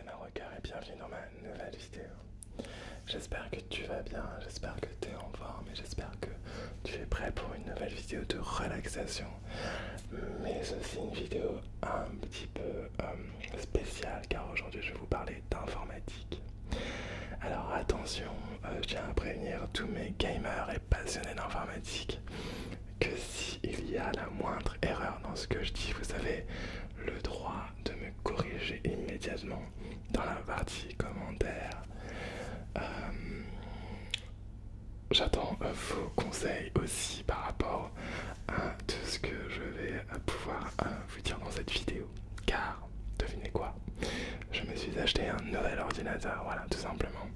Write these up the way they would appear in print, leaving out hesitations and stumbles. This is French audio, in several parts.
c'est Marocain et bienvenue dans ma nouvelle vidéo. J'espère que tu vas bien, j'espère que tu es en forme et j'espère que tu es prêt pour une nouvelle vidéo de relaxation, mais aussi une vidéo un petit peu spéciale car aujourd'hui je vais vous parler d'informatique. Alors attention, je tiens à prévenir tous mes gamers et passionnés d'informatique que s'il y a la moindre erreur dans ce que je dis, vous avez le droit de me corriger immédiatement dans la partie commentaires. J'attends vos conseils aussi par rapport à tout ce que je vais pouvoir vous dire dans cette vidéo. Car, devinez quoi, je me suis acheté un nouvel ordinateur, voilà tout simplement.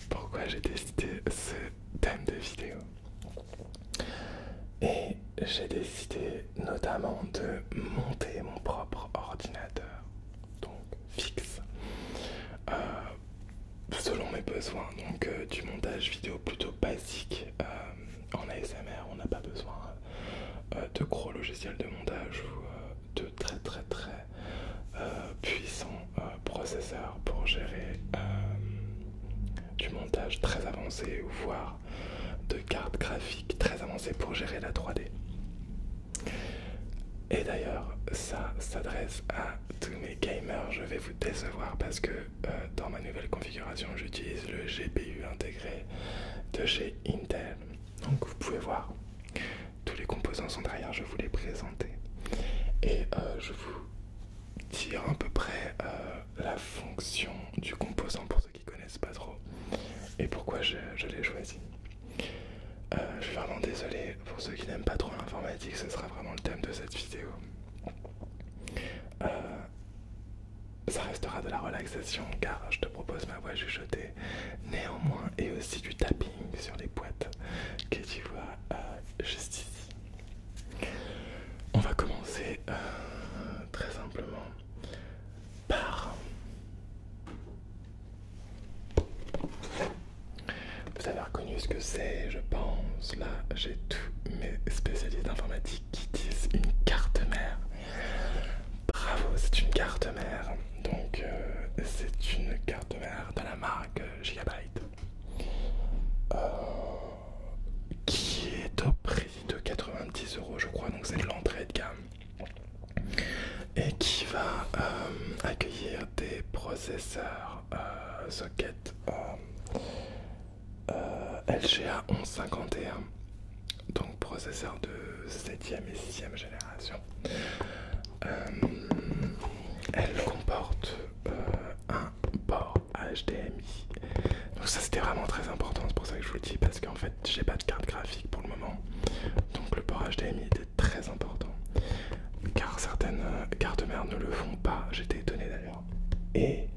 Pourquoi j'ai décidé ce thème de vidéo. Et j'ai décidé notamment de monter mon propre ordinateur, donc fixe, selon mes besoins, donc du montage vidéo plutôt basique. En ASMR, on n'a pas besoin de gros logiciels de montage ou de très puissants processeurs pour gérer du montage très avancé ou voire de cartes graphiques très avancées pour gérer la 3D. Et d'ailleurs, ça s'adresse à tous mes gamers. Je vais vous décevoir parce que dans ma nouvelle configuration, j'utilise le GPU intégré de chez Intel. Donc vous pouvez voir, tous les composants sont derrière, je vous les présenter. Et je vous dire à peu près la fonction du composant pour ceux qui connaissent pas trop et pourquoi je l'ai choisi. Je suis vraiment désolé pour ceux qui n'aiment pas trop l'informatique, ce sera vraiment le thème de cette vidéo. Ça restera de la relaxation car je te propose ma voix chuchotée néanmoins et aussi du tapping sur les boîtes que tu vois juste ici. On va commencer très simplement par... Vous avez reconnu ce que c'est, je pense. Là, j'ai tous mes spécialistes d'informatique qui disent une carte mère. Bravo, c'est une carte mère. Donc, c'est une carte mère de la marque Gigabyte. Qui est au prix de 90 €, je crois. Donc, c'est de l'entrée de gamme. Et qui va accueillir des processeurs socket LGA 1151, donc processeur de 7e et 6e génération. Elle comporte un port HDMI, donc ça c'était vraiment très important, c'est pour ça que je vous le dis, parce qu'en fait j'ai pas de carte graphique pour le moment, donc le port HDMI était très important, car certaines cartes mères ne le font pas, j'étais étonné d'ailleurs. Et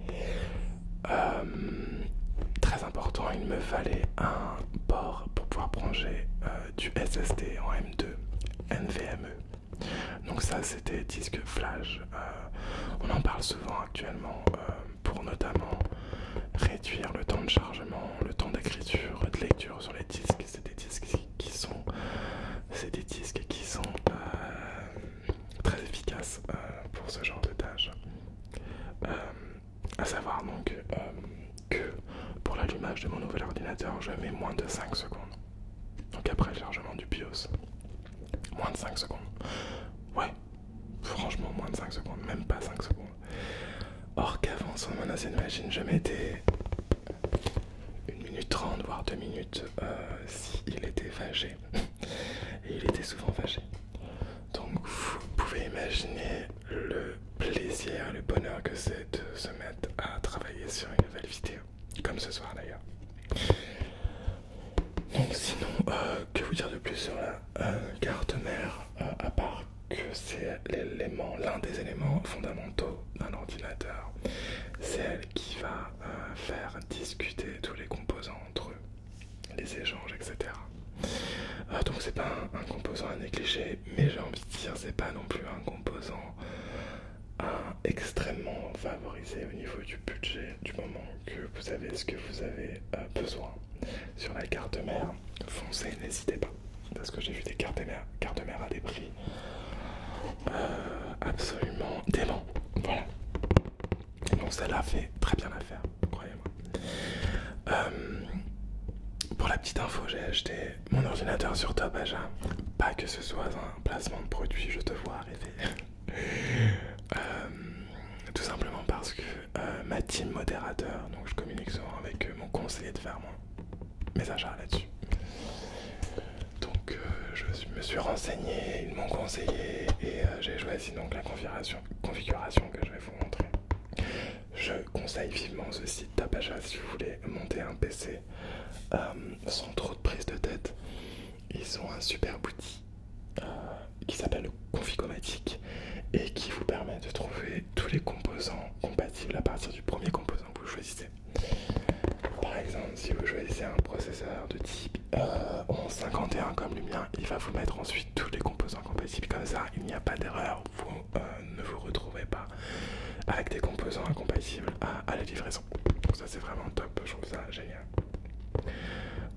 très important, il me fallait un port pour pouvoir brancher du SSD en M2 NVMe. Donc ça c'était disque flash. On en parle souvent actuellement pour notamment réduire le temps de chargement, le temps d'écriture, de lecture sur les disques. C'est des disques qui sont, très efficaces pour ce genre de tâches. À savoir donc que pour l'allumage de mon nouvel ordinateur, je mets moins de 5 secondes. Donc après le chargement du BIOS, moins de 5 secondes. Ouais, franchement moins de 5 secondes, même pas 5 secondes. Or qu'avant sur mon ancienne machine, je mettais 1 minute 30 voire 2 minutes s'il était fâché. Et il était souvent fâché. Donc vous pouvez imaginer le plaisir, le bonheur que c'est de se mettre à travailler sur une nouvelle vidéo, comme ce soir d'ailleurs. Donc sinon, que vous dire de plus sur la carte mère, à part que c'est l'un des éléments fondamentaux d'un ordinateur. C'est elle qui va faire discuter tous les composants entre eux, les échanges, etc. Donc c'est pas un composant à négliger, mais j'ai envie de dire c'est pas non plus un composant extrêmement favorisé au niveau du budget, du moment que vous avez ce que vous avez besoin sur la carte mère. Foncez, n'hésitez pas, parce que j'ai vu des cartes mères à des prix absolument dément. Voilà. Donc celle-là fait très bien l'affaire, croyez-moi. Pour la petite info, j'ai acheté mon ordinateur sur Top Achat. Pas que ce soit un placement de produit, je te vois arriver. Tout simplement parce que ma team modérateur, donc je communique souvent avec eux, m'ont conseillé de faire mes achats là-dessus. Donc je me suis renseigné, ils m'ont conseillé et j'ai choisi donc la configuration que je vais vous montrer. Je conseille vivement ce site Top Achat si vous voulez monter un PC sans trop de prise de tête. Ils ont un super outil qui s'appelle Configomatic et qui vous permet de trouver tous les composants compatibles à partir du premier composant que vous choisissez. Par exemple, si vous choisissez un processeur de type 1151 comme le mien, il va vous mettre ensuite tous les composants compatibles, comme ça il n'y a pas d'erreur, vous ne vous retrouvez pas avec des composants incompatibles à la livraison. Donc ça c'est vraiment top, je trouve ça génial.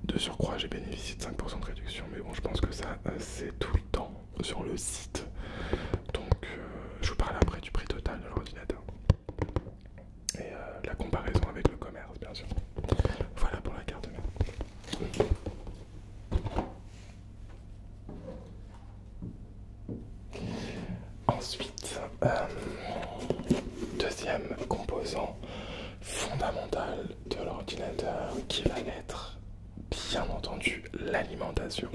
De surcroît j'ai bénéficié de 5% de réduction, mais bon je pense que ça c'est tout le temps sur le site. Donc je vous parle après du prix total de l'ordinateur. Et la comparaison avec le commerce bien sûr. Voilà pour la carte mère. Ensuite, deuxième composant fondamental de l'ordinateur qui va être bien entendu l'alimentation.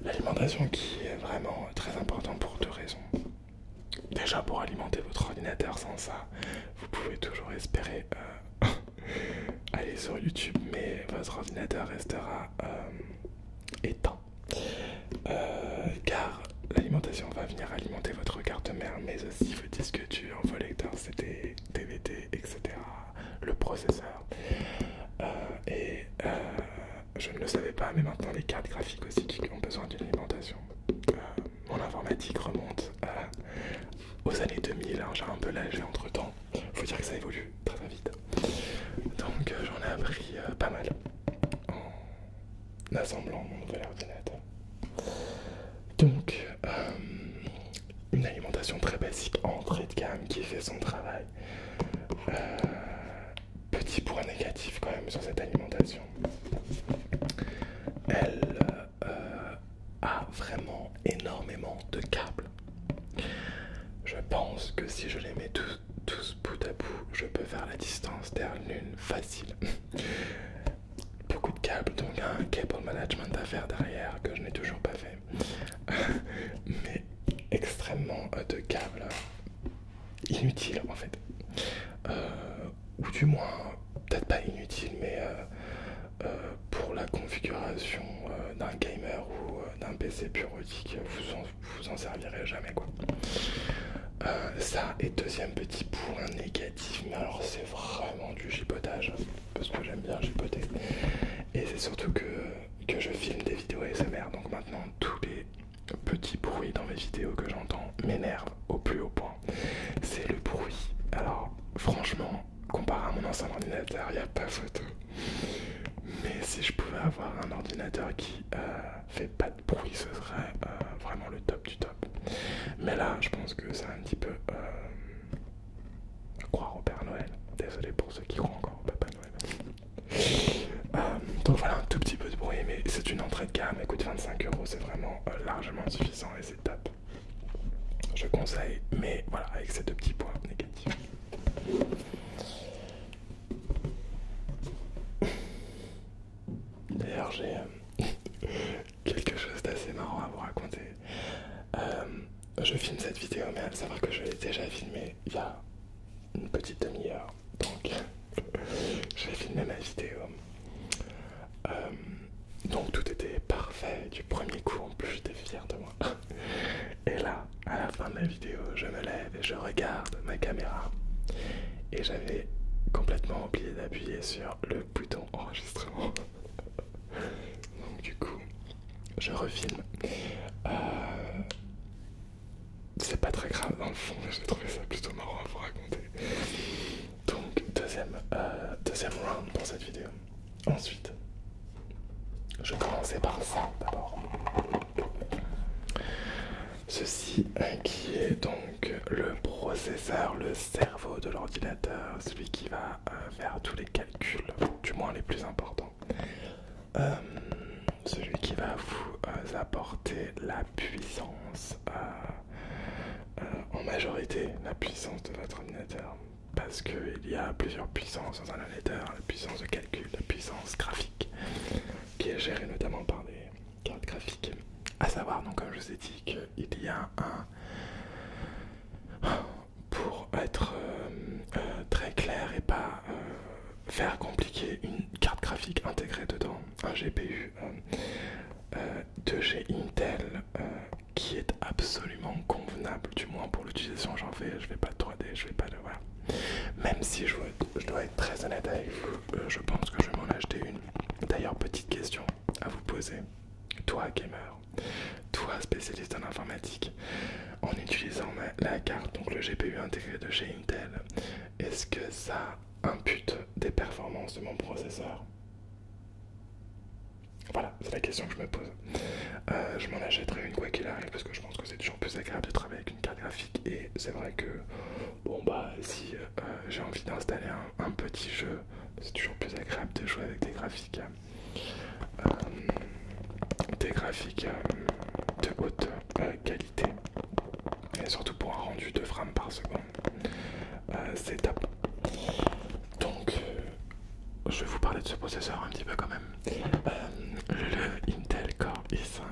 L'alimentation qui est vraiment très importante pour deux raisons. Déjà pour alimenter votre ordinateur, sans ça, vous pouvez toujours espérer aller sur YouTube, mais votre ordinateur restera éteint. Car l'alimentation va venir alimenter votre carte mère, mais aussi vos disques durs, vos lecteurs CD, DVD, etc. Le processeur. Je ne le savais pas, mais maintenant les cartes graphiques aussi qui ont besoin d'une alimentation. Mon informatique remonte aux années 2000, hein, j'ai un peu lâché entre temps. Faut dire que ça évolue très très vite. Donc j'en ai appris pas mal en assemblant mon nouvel ordinateur. Donc une alimentation très basique, entrée de gamme qui fait son travail. Petit point négatif quand même sur cette alimentation. Elle a vraiment énormément de câbles. Je pense que si je les mets tous bout à bout, je peux faire la distance Terre-Lune facile. Beaucoup de câbles, donc un cable management à faire derrière que je n'ai toujours pas fait. Mais extrêmement de câbles inutiles en fait. Ou du moins, peut-être pas inutiles, mais pour la configuration d'un gamer ou d'un PC bureautique, vous en servirez jamais quoi. Ça et deuxième petit point négatif, mais alors c'est vraiment du gipotage, parce que j'aime bien gipoter. Et c'est surtout que je filme des vidéos ASMR, donc maintenant tous les petits bruits dans mes vidéos que j'entends m'énervent au plus haut point. C'est le bruit. Alors franchement, comparé à mon ancien ordinateur, il n'y a pas photo. Mais si je pouvais avoir un ordinateur qui fait pas de bruit, ce serait vraiment le top du top. Mais là, je pense que c'est un petit peu croire au Père Noël. Désolé pour ceux qui croient encore au Papa Noël. Donc voilà, un tout petit peu de bruit, mais c'est une entrée de gamme. Elle coûte 25 €, c'est vraiment largement suffisant et c'est top. Je conseille, mais voilà, avec ces deux petits points négatifs. D'ailleurs, j'ai quelque chose d'assez marrant à vous raconter. Je filme cette vidéo, mais à savoir que je l'ai déjà filmée il y a une petite demi-heure. Donc, je vais filmer ma vidéo. Donc, tout était parfait du premier coup. En plus, j'étais fier de moi. Et là, à la fin de la vidéo, je me lève et je regarde ma caméra. Et j'avais complètement oublié d'appuyer sur le bouton enregistrement. Donc du coup, je refilme. C'est pas très grave dans le fond, mais j'ai trouvé ça plutôt marrant à vous raconter. Donc deuxième round pour cette vidéo. Ensuite, je commençais par ça d'abord. Ceci qui est donc le processeur, le cerveau de l'ordinateur, celui qui va faire tous les calculs, du moins les plus importants. Celui qui va vous apporter la puissance, en majorité, la puissance de votre ordinateur. Parce qu'il y a plusieurs puissances dans un ordinateur, la puissance de calcul, la puissance graphique, qui est gérée notamment par des cartes graphiques. À savoir, donc, comme je vous ai dit, qu'il y a pour être très clair et pas faire compliqué, une carte graphique intégrée dedans, un GPU de chez Intel qui est absolument convenable, du moins pour l'utilisation. Je vais pas 3D, je vais pas de voilà. Même si je dois être très honnête avec vous, je pense que je vais m'en acheter une. D'ailleurs, petite question à vous poser. Toi, gamer, toi, spécialiste en informatique, en utilisant la carte, donc le GPU intégré de chez Intel, est-ce que ça impute des performances de mon processeur? Voilà, c'est la question que je me pose. Je m'en achèterai une quoi qu'il arrive parce que je pense que c'est toujours plus agréable de travailler avec une carte graphique. Et c'est vrai que, bon bah, si j'ai envie d'installer un petit jeu, c'est toujours plus agréable de jouer avec des graphiques de haute qualité. Et surtout pour un rendu de frames par seconde. C'est top. Donc, je vais vous parler de ce processeur un petit peu quand même. Le Intel Core i5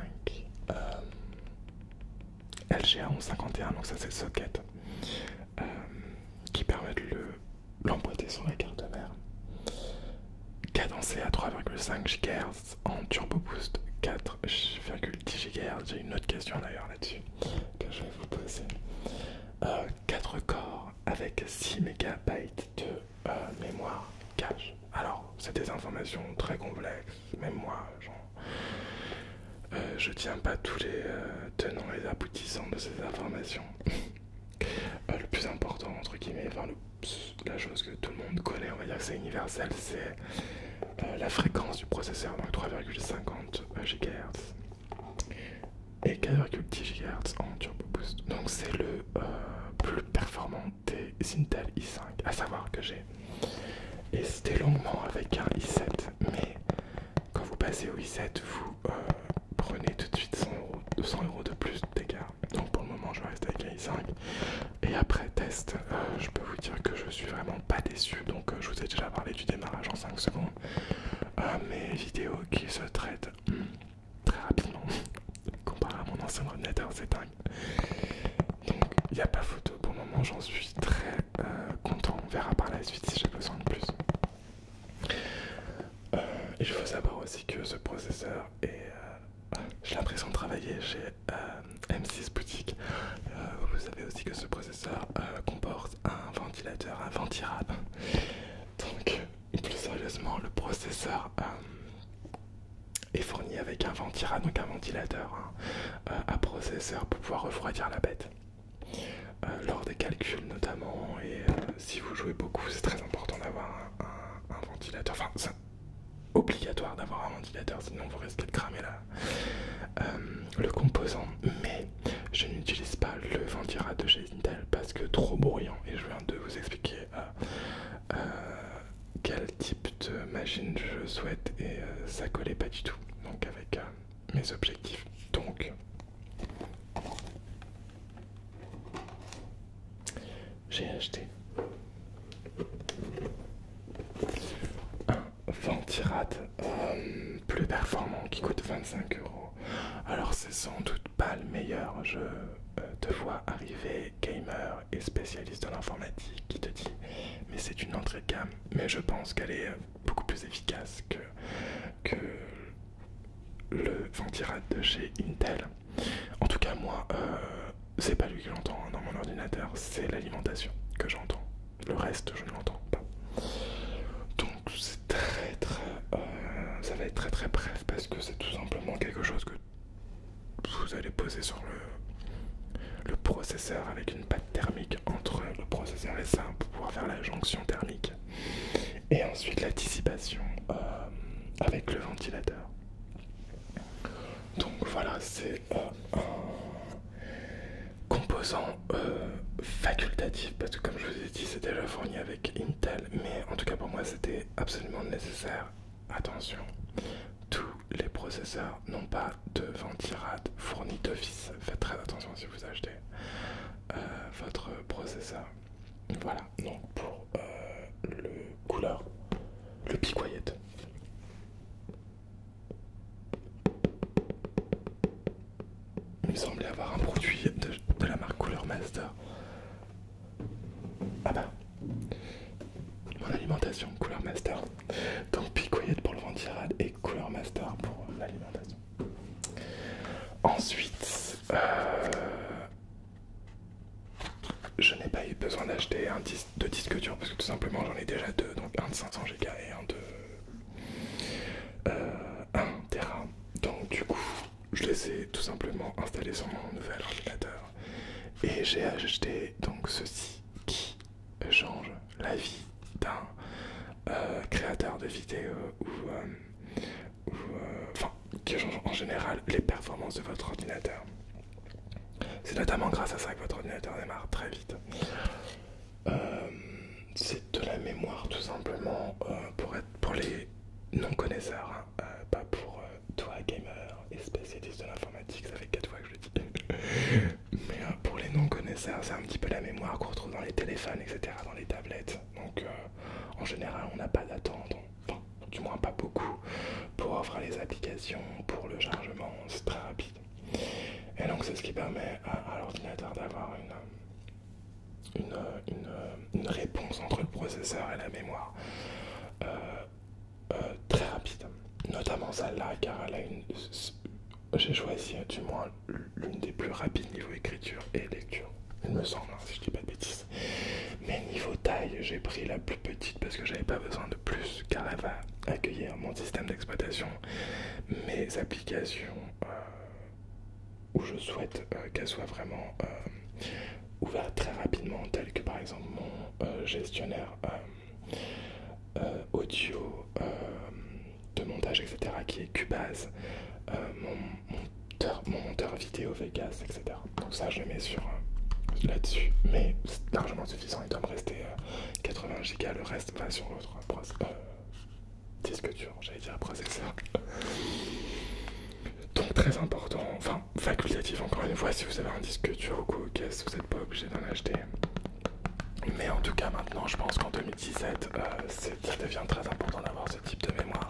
LGA 1151, donc ça c'est le socket qui permet de l'emboîter sur la carte mère. Cadencé à 3,5 GHz en turbo boost 4,10 GHz. J'ai une autre question d'ailleurs là-dessus que je vais vous poser. 4 corps avec 6 MB de mémoire cache. Alors, c'est des informations très complexes, même moi, je tiens pas tous les tenants et aboutissants de ces informations. Le plus important, entre guillemets, enfin, la chose que tout le monde connaît, on va dire que c'est universel, c'est la fréquence du processeur, donc 3,50 GHz et 4,10 GHz en turbo boost. Donc c'est le plus performant des Intel i5, à savoir que j'ai hésité longuement avec un i7, mais quand vous passez au i7, vous prenez tout de suite 100 euros de plus d'écart. Donc pour le moment, je reste avec un i5. Et après test, je peux vous dire que je suis vraiment pas déçu. Donc je vous ai déjà parlé du démarrage en 5 secondes. Mes vidéos qui se traitent très rapidement comparé à mon ancien ordinateur, c'est dingue. Donc il n'y a pas photo. Pour le moment, j'en suis très content. On verra par la suite si j'ai besoin de plus. Il faut savoir aussi que ce processeur est... j'ai l'impression de travailler chez M6 Boutique. Vous savez aussi que ce processeur comporte un ventilateur, un ventirad. Donc, plus sérieusement, le processeur est fourni avec un ventirad, donc un ventilateur à processeur pour pouvoir refroidir la bête. Lors des calculs notamment, et si vous jouez beaucoup, c'est très important d'avoir un ventilateur. Enfin, c'est obligatoire d'avoir un ventilateur, sinon vous risquez de cramer le composant. Mais je n'utilise pas le ventirad de chez Intel parce que trop bruyant, et je viens de vous expliquer quel type de machine je souhaite, et ça collait pas du tout donc avec mes objectifs. Donc j'ai acheté un ventirad plus performant qui coûte 25 €. Alors c'est sans doute pas le meilleur, je te vois arriver gamer et spécialiste de l'informatique qui te dit mais c'est une entrée de gamme, mais je pense qu'elle est beaucoup plus efficace que le ventirad de chez Intel. En tout cas moi, c'est pas lui que j'entends dans mon ordinateur, c'est l'alimentation que j'entends. Le reste je ne l'entends pas. Donc c'est ça va être très très bref parce que c'est tout simplement quelque chose que vous allez poser sur le processeur avec une patte thermique entre le processeur et ça pour pouvoir faire la jonction thermique, et ensuite la dissipation avec le ventilateur. Donc voilà, c'est un composant facultatif parce que comme je vous ai dit c'est déjà fourni avec Intel, mais en tout cas pour moi c'était absolument nécessaire. Attention, tous les processeurs n'ont pas de ventirad fourni d'office. Faites très attention si vous achetez votre processeur. Voilà, donc pour le couleur, le Be Quiet. Il me semblait avoir un produit de la marque Cooler Master. Ah bah, mon alimentation, Cooler Master. Donc Be Quiet pour le ventirad et Cooler Master pour l'alimentation. Ensuite, je n'ai pas eu besoin d'acheter deux disques durs parce que tout simplement j'en ai déjà deux, donc un de 500 Go et un de 1 Tera. Donc du coup, je les ai tout simplement installés sur mon nouvel ordinateur et j'ai acheté donc ceci qui change la vie d'un créateur de vidéos ou enfin qui change en général les performances de votre ordinateur. C'est notamment grâce à ça que votre ordinateur démarre très vite. C'est de la mémoire tout simplement pour les non-connaisseurs, hein, pas pour toi gamer et spécialiste de l'informatique, ça fait 4 fois que je le dis. Mais pour les non-connaisseurs, c'est un petit peu la mémoire qu'on retrouve dans les téléphones, etc., dans les tablettes. Donc en général, on n'a pas d'attente, enfin, du moins pas beaucoup, pour ouvrir les applications, pour le chargement, c'est très rapide. Et donc c'est ce qui permet à l'ordinateur d'avoir une réponse entre le processeur et la mémoire très rapide. Notamment celle-là, car elle a j'ai choisi du moins l'une des plus rapides niveau écriture et lecture. Il me semble, hein, si je dis pas de bêtises. Mais niveau taille, j'ai pris la plus petite parce que j'avais pas besoin de plus, car elle va accueillir mon système d'exploitation, mes applications où je souhaite qu'elles soient vraiment ouvertes très rapidement, telles que par exemple mon gestionnaire audio, de montage, etc., qui est Cubase, mon monteur vidéo Vegas, etc. Donc ça je le mets sur là-dessus, mais c'est largement suffisant, il doit me rester 80 Go, le reste va sur l'autre disque dur, j'allais dire processeur. Donc très important, enfin facultatif encore une fois, si vous avez un disque dur ou quoi, caisse, vous n'êtes pas obligé d'en acheter. Mais en tout cas maintenant je pense qu'en 2017 ça devient très important d'avoir ce type de mémoire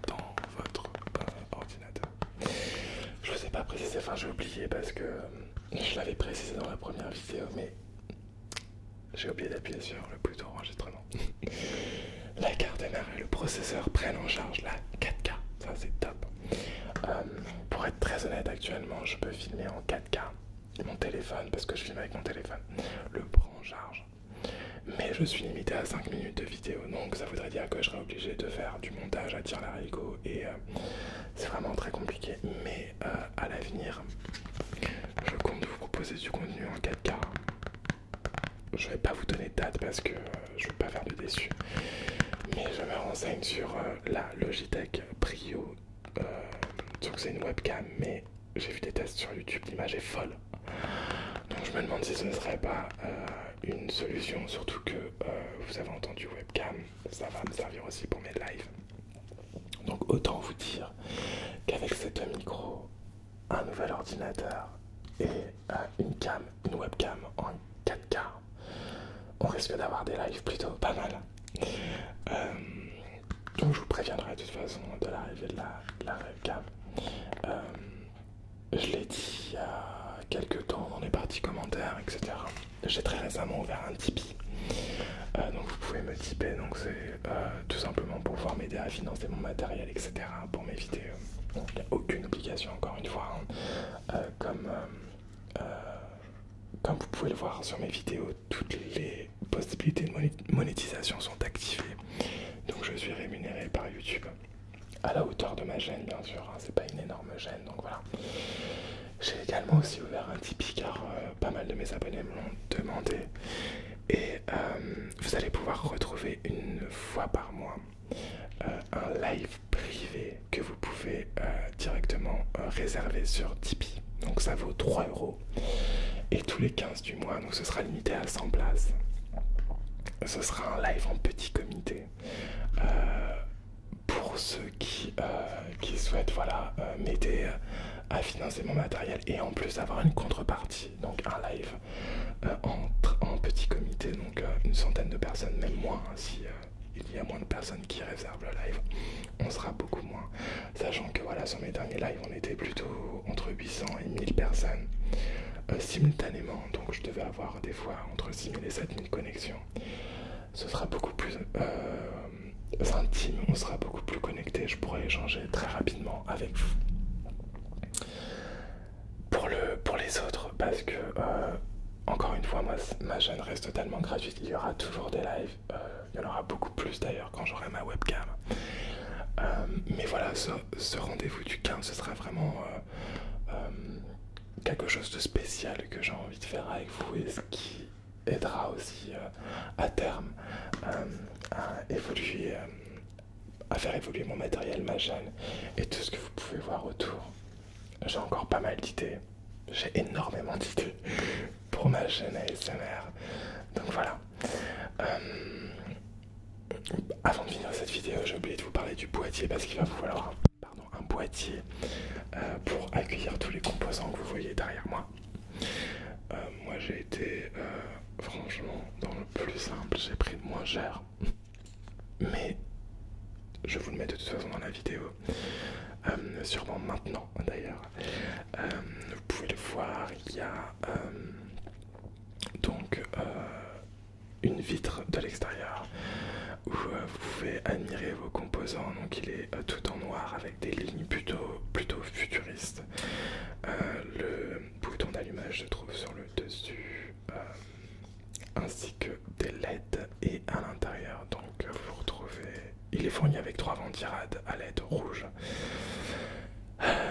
dans votre ordinateur. Je vous ai pas précisé, enfin j'ai oublié parce que je l'avais précisé dans la première vidéo, mais j'ai oublié d'appuyer sur le bouton enregistrement. La carte mère et le processeur prennent en charge la 4K, ça c'est top. Pour être très honnête, actuellement je peux filmer en 4K mon téléphone, parce que je filme avec mon téléphone, le prend en charge. Mais je suis limité à 5 minutes de vidéo, donc ça voudrait dire que je serais obligé de faire du montage à tire-larigot et c'est vraiment très compliqué. Mais à l'avenir, je compte vous proposer du contenu en 4K. Je vais pas vous donner de date parce que je veux pas faire de déçu, mais je me renseigne sur la Logitech Brio. Donc c'est une webcam, mais j'ai vu des tests sur YouTube, l'image est folle. Donc je me demande si ce ne serait pas une solution, surtout que vous avez entendu webcam, ça va me servir aussi pour mes lives. Donc autant vous dire qu'avec cette micro, un nouvel ordinateur et une webcam en 4K, on risque d'avoir des lives plutôt pas mal. Donc je vous préviendrai de toute façon de l'arrivée de la webcam. Je l'ai dit il y a quelques temps dans les parties commentaires, etc. J'ai très récemment ouvert un Tipeee. Donc vous pouvez me tiper, donc c'est tout simplement pour pouvoir m'aider à financer mon matériel, etc. pour mes vidéos. Donc il n'y a aucune obligation encore une fois, hein. Comme vous pouvez le voir sur mes vidéos, toutes les possibilités de monétisation sont activées. Donc je suis rémunéré par YouTube à la hauteur de ma chaîne, bien sûr, hein, c'est pas une énorme chaîne, donc voilà. J'ai également aussi ouvert un Tipeee car pas mal de mes abonnés me l'ont demandé. Et vous allez pouvoir retrouver une fois par mois un live privé que vous pouvez directement réserver sur Tipeee. Donc ça vaut 3 €. Et tous les 15 du mois, donc ce sera limité à 100 places. Ce sera un live en petit comité. Pour ceux qui souhaitent voilà, m'aider à financer mon matériel et en plus avoir une contrepartie, donc un live en petit comité, donc une centaine de personnes, même moins hein, si il y a moins de personnes qui réservent le live, on sera beaucoup moins, sachant que voilà, sur mes derniers lives on était plutôt entre 800 et 1000 personnes simultanément, donc je devais avoir des fois entre 6000 et 7000 connexions. Ce sera beaucoup plus intime, on sera beaucoup plus connecté, je pourrai échanger très rapidement avec vous. Pour les autres, parce que encore une fois, moi, ma chaîne reste totalement gratuite, il y aura toujours des lives, il y en aura beaucoup plus d'ailleurs quand j'aurai ma webcam. Mais voilà, ce rendez-vous du 15, ce sera vraiment quelque chose de spécial que j'ai envie de faire avec vous et ce qui aidera aussi à terme à évoluer, à faire évoluer mon matériel, ma chaîne et tout ce que vous pouvez voir autour. J'ai encore pas mal d'idées, j'ai énormément d'idées pour ma chaîne ASMR. Donc voilà. Avant de finir cette vidéo, j'ai oublié de vous parler du boîtier parce qu'il va vous falloir un boîtier pour accueillir tous les composants que vous voyez derrière moi. Moi j'ai été franchement dans le plus simple, j'ai pris le moins cher. Mais je vous le mets de toute façon dans la vidéo. Sûrement maintenant d'ailleurs. Vous pouvez le voir, il y a donc une vitre de l'extérieur où vous pouvez admirer vos composants. Donc il est tout en noir avec des lignes plutôt futuristes. Le bouton d'allumage se trouve sur le dessus, ainsi que des LED et à l'intérieur. Donc vous retrouvez, il est fourni avec 3 ventirades à LED rouge.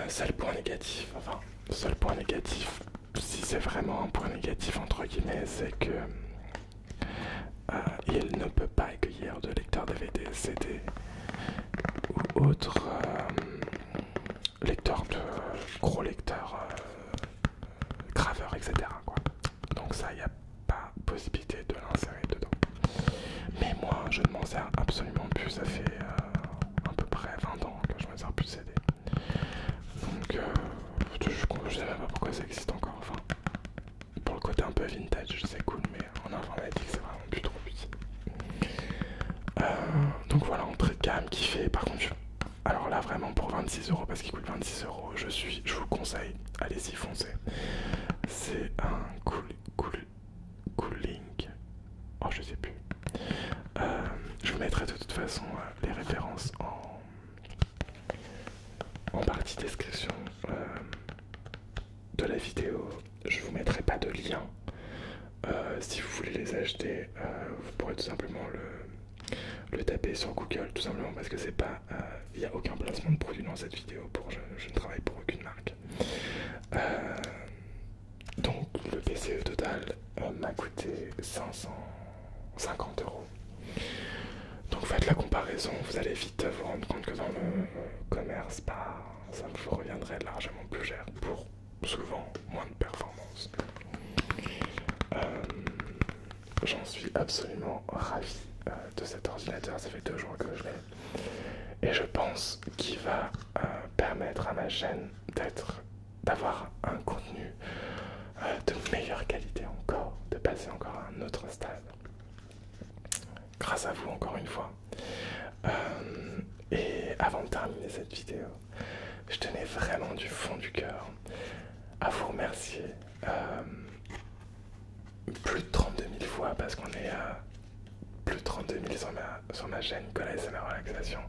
Seul point négatif, si c'est vraiment un point négatif entre guillemets, c'est que il ne peut pas accueillir de lecteur DVD, CD ou autre lecteur de gros lecteurs, graveurs, etc. quoi. Donc ça, il n'y a pas possibilité de l'insérer dedans. Mais moi, je ne m'en sers absolument plus, ça fait à peu près 20 ans que je ne me sers plus de CD. Donc je sais même pas pourquoi ça existe encore, enfin. Pour le côté un peu vintage, c'est cool, mais en informatique, c'est vraiment plus trop utile. Donc voilà, entrée de gamme qui fait, par contre, alors là vraiment pour 26 €, parce qu'il coûte 26 €, je vous conseille, allez-y, foncez. C'est un Cooling. Oh, je sais plus. Je vous mettrai de toute façon les références en partie description de la vidéo. Je vous mettrai pas de lien. Si vous voulez les acheter, vous pourrez tout simplement le taper sur Google, tout simplement parce que c'est pas, il n'y a aucun placement de produit dans cette vidéo. Je ne travaille pour aucune marque. Donc le PCE total m'a coûté 550 €. Donc faites la comparaison, vous allez vite vous rendre compte que dans le commerce, ça vous reviendrait largement plus cher pour souvent moins de performance. J'en suis absolument ravi de cet ordinateur, ça fait 2 jours que je l'ai. Et je pense qu'il va permettre à ma chaîne d'avoir un contenu de meilleure qualité encore, de passer encore à un autre stade. Grâce à vous encore une fois. Et avant de terminer cette vidéo, je tenais vraiment du fond du cœur à vous remercier plus de 32 000 fois, parce qu'on est à plus de 32 000 sur ma chaîne Nicolas ASMR Relaxation,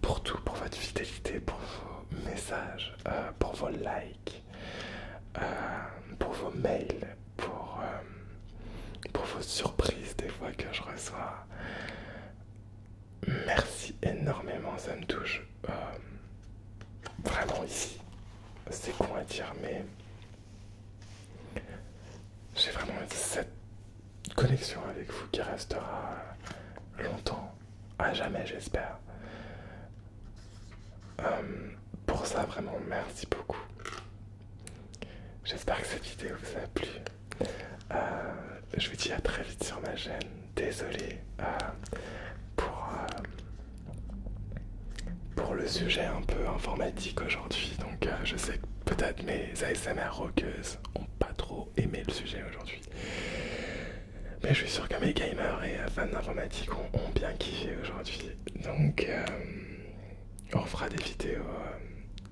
pour tout, pour votre fidélité, pour vos messages, pour vos likes, pour vos mails, pour vos surprises des fois que je reçois. Merci énormément, ça me touche vraiment ici. C'est con à dire, mais j'ai vraiment cette connexion avec vous qui restera longtemps, à jamais j'espère. Pour ça, vraiment, merci beaucoup. J'espère que cette vidéo vous a plu. Je vous dis à très vite sur ma chaîne. Désolé pour le sujet un peu informatique aujourd'hui. Donc je sais que peut-être mes ASMR rockeuses ont pas trop aimé le sujet aujourd'hui. Mais je suis sûr que mes gamers et fans d'informatique ont bien kiffé aujourd'hui. Donc on fera des vidéos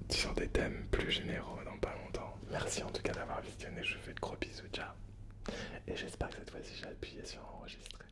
sur des thèmes plus généraux dans pas longtemps. Merci en tout cas d'avoir visionné. Je vous fais de gros bisous. Ciao. Et j'espère que cette fois-ci j'ai appuyé sur enregistrer.